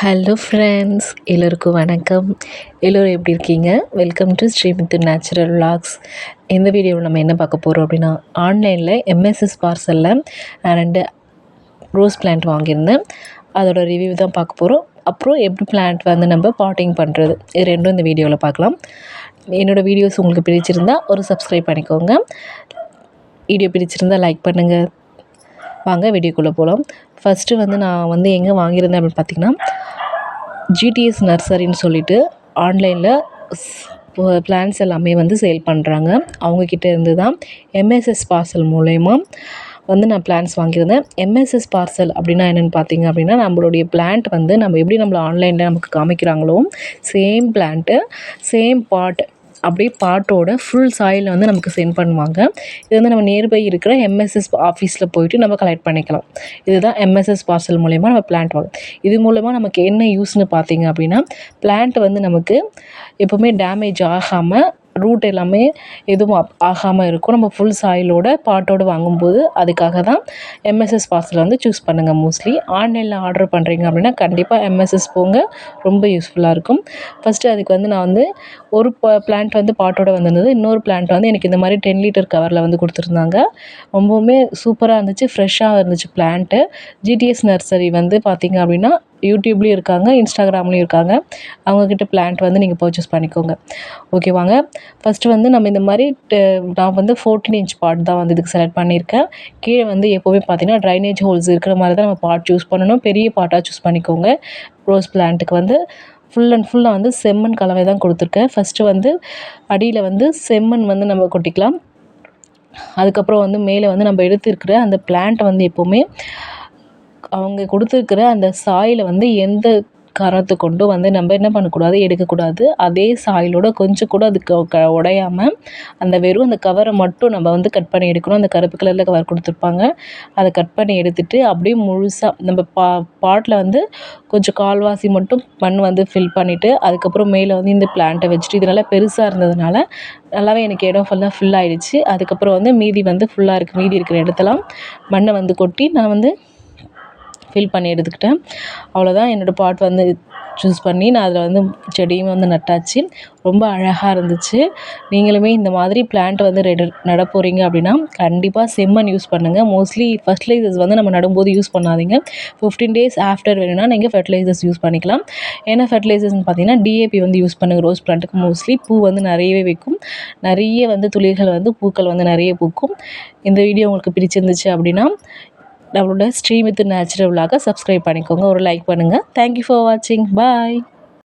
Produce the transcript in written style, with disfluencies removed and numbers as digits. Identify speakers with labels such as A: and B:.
A: Hello friends, எல்லோருக்கும் வணக்கம். எல்லோரும் எப்படி இருக்கீங்க? Welcome to Srimithu natural vlogs. இந்த வீடியோவில் நம்ம என்ன பார்க்க போகிறோம் அப்படின்னா, ஆன்லைனில் எம்எஸ்எஸ் பார்சலில் 2 ரோஸ் பிளான்ட் வாங்கியிருந்தேன். அதோட ரிவ்யூ தான் பார்க்க போகிறோம். அப்புறம் எப்படி பிளான்ட் வந்து நம்ம பாட்டிங் பண்ணுறது, இது ரெண்டும் இந்த வீடியோவில் பார்க்கலாம். என்னோடய வீடியோஸ் உங்களுக்கு பிடிச்சிருந்தால் ஒரு சப்ஸ்கிரைப் பண்ணிக்கோங்க. வீடியோ பிடிச்சிருந்தால் லைக் பண்ணுங்கள். வாங்க வீடியோக்குள்ளே போகலாம். ஃபஸ்ட்டு வந்து நான் வந்து எங்கே வாங்கியிருந்தேன் அப்படின்னு பார்த்திங்கன்னா, ஜிடிஎஸ் நர்சரின்னு சொல்லிட்டு ஆன்லைனில் பிளான்ஸ் எல்லாமே வந்து சேல் பண்ணுறாங்க. அவங்கக்கிட்ட இருந்து தான் எம்எஸ்எஸ் பார்சல் மூலயமா வந்து நான் பிளான்ஸ் வாங்கியிருந்தேன். எம்எஸ்எஸ் பார்சல் அப்படின்னா என்னென்னு பார்த்தீங்க அப்படின்னா, நம்மளுடைய பிளான்ட் வந்து நம்ம எப்படி நம்மள ஆன்லைனில் நமக்கு காமிக்கிறாங்களோ சேம் பிளான்ட்டு சேம் பாட் அப்படியே பாட்டோட ஃபுல் சாயில் வந்து நமக்கு சென்ட் பண்ணுவாங்க. இது வந்து நம்ம நியர்பை இருக்கிற எம்எஸ்எஸ் ஆஃபீஸில் போயிட்டு நம்ம கலெக்ட் பண்ணிக்கலாம். இதுதான் எம்எஸ்எஸ் பார்சல் மூலயமா நம்ம பிளான்ட் வாங்கலாம். இது மூலமாக நமக்கு என்ன யூஸ்னு பார்த்தீங்க அப்படின்னா, பிளான்ட் வந்து நமக்கு எப்போவுமே டேமேஜ் ஆகாமல், ரூட் எல்லாமே எதுவும் ஆகாமல் இருக்கும். நம்ம ஃபுல் சாயிலோட பாட்டோடு வாங்கும்போது அதுக்காக தான் எம்எஸ்எஸ் பார்சல் வந்து சூஸ் பண்ணுங்கள். மோஸ்ட்லி ஆன்லைனில் ஆர்டர் பண்ணுறீங்க அப்படின்னா கண்டிப்பாக எம்எஸ்எஸ் போங்க, ரொம்ப யூஸ்ஃபுல்லாக இருக்கும். ஃபஸ்ட்டு அதுக்கு வந்து நான் வந்து ஒரு பிளான்ட் வந்து பாட்டோட வந்திருந்தது. இன்னொரு பிளான்ட் வந்து எனக்கு இந்த மாதிரி 10 லிட்டர் கவரில் வந்து கொடுத்துருந்தாங்க. ரொம்பவுமே சூப்பராக இருந்துச்சு, ஃப்ரெஷ்ஷாக இருந்துச்சு பிளான்ட்டு. ஜிடிஎஸ் நர்சரி வந்து பார்த்திங்க அப்படின்னா யூடியூப்லேயும் இருக்காங்க, இன்ஸ்டாகிராம்லேயும் இருக்காங்க. அவங்கக்கிட்ட பிளான்ட் வந்து நீங்கள் பர்ச்சேஸ் பண்ணிக்கோங்க. ஓகேவாங்க. ஃபஸ்ட்டு வந்து நம்ம இந்த மாதிரி நான் வந்து 14 இன்ச் பாட் தான் வந்து இதுக்கு செலக்ட் பண்ணியிருக்கேன். கீழே வந்து எப்போவுமே பார்த்திங்கன்னா ட்ரைனேஜ் ஹோல்ஸ் இருக்கிற மாதிரி தான் நம்ம பாட் சூஸ் பண்ணணும். பெரிய பாட்டாக சூஸ் பண்ணிக்கோங்க. ரோஸ் பிளான்ட்டுக்கு வந்து ஃபுல் அண்ட் ஃபுல்லாக வந்து செம்மண் கலவை தான் கொடுத்துருக்கேன். ஃபஸ்ட்டு வந்து அடியில் வந்து செம்மண் வந்து நம்ம கொட்டிக்கலாம். அதுக்கப்புறம் வந்து மேலே வந்து நம்ம எடுத்துருக்கிற அந்த பிளான்ட்டை வந்து எப்போவுமே அவங்க கொடுத்துருக்கிற அந்த சாயிலை வந்து எந்த காரணத்தை கொண்டு வந்து நம்ம என்ன பண்ணக்கூடாது, எடுக்கக்கூடாது. அதே சாயிலோட கொஞ்சம் கூட அதுக்கு உடையாமல் அந்த வெறும் அந்த கவரை மட்டும் நம்ம வந்து கட் பண்ணி எடுக்கணும். அந்த கருப்பு கலரில் கவர் கொடுத்துருப்பாங்க. அதை கட் பண்ணி எடுத்துகிட்டு அப்படியே முழுசாக நம்ம பாட்டில் வந்து கொஞ்சம் கால்வாசி மட்டும் மண் வந்து ஃபில் பண்ணிவிட்டு, அதுக்கப்புறம் மேலே வந்து இந்த பிளான்ட்டை வச்சுட்டு, இது நல்லா பெருசாக இருந்ததுனால நல்லாவே எனக்கு இடம் ஃபுல்லாக ஃபில் ஆகிடுச்சு. அதுக்கப்புறம் வந்து மீதி வந்து ஃபுல்லாக இருக்குது. மீதி இருக்கிற இடத்தெல்லாம் மண்ணை வந்து கொட்டி நான் வந்து ஃபில் பண்ணி எடுத்துக்கிட்டேன். அவ்வளோதான். என்னோடய பாட் வந்து சூஸ் பண்ணி நான் அதில் வந்து செடியும் வந்து நட்டாச்சு. ரொம்ப அழகாக இருந்துச்சு. நீங்களுமே இந்த மாதிரி பிளான்ட் வந்து நட போகிறீங்க அப்படின்னா கண்டிப்பாக செம்மண் யூஸ் பண்ணுங்கள். மோஸ்ட்லி ஃபர்டிலைசர்ஸ் வந்து நம்ம நடும்போது யூஸ் பண்ணாதீங்க. 15 டேஸ் ஆஃப்டர் வேணும்னா நீங்கள் ஃபர்டிலைசர்ஸ் யூஸ் பண்ணிக்கலாம். ஏன்னா ஃபர்டிலைசர்ஸ்னு பார்த்தீங்கன்னா டிஏபி வந்து யூஸ் பண்ணுங்கள். ரோஸ் பிளான்ட்டுக்கு மோஸ்ட்லி பூ வந்து நிறையவே வைக்கும். நிறைய வந்து துளிர்கள் வந்து பூக்கள் வந்து நிறைய பூக்கும். இந்த வீடியோ உங்களுக்கு பிடிச்சிருந்துச்சு அப்படின்னா நம்மளோட ஸ்ரீமித்து நேச்சுரல் விலாகை சப்ஸ்கிரைப் பண்ணிக்கோங்க, ஒரு லைக் பண்ணுங்கள். தேங்க்யூ ஃபார் வாட்சிங். பாய்.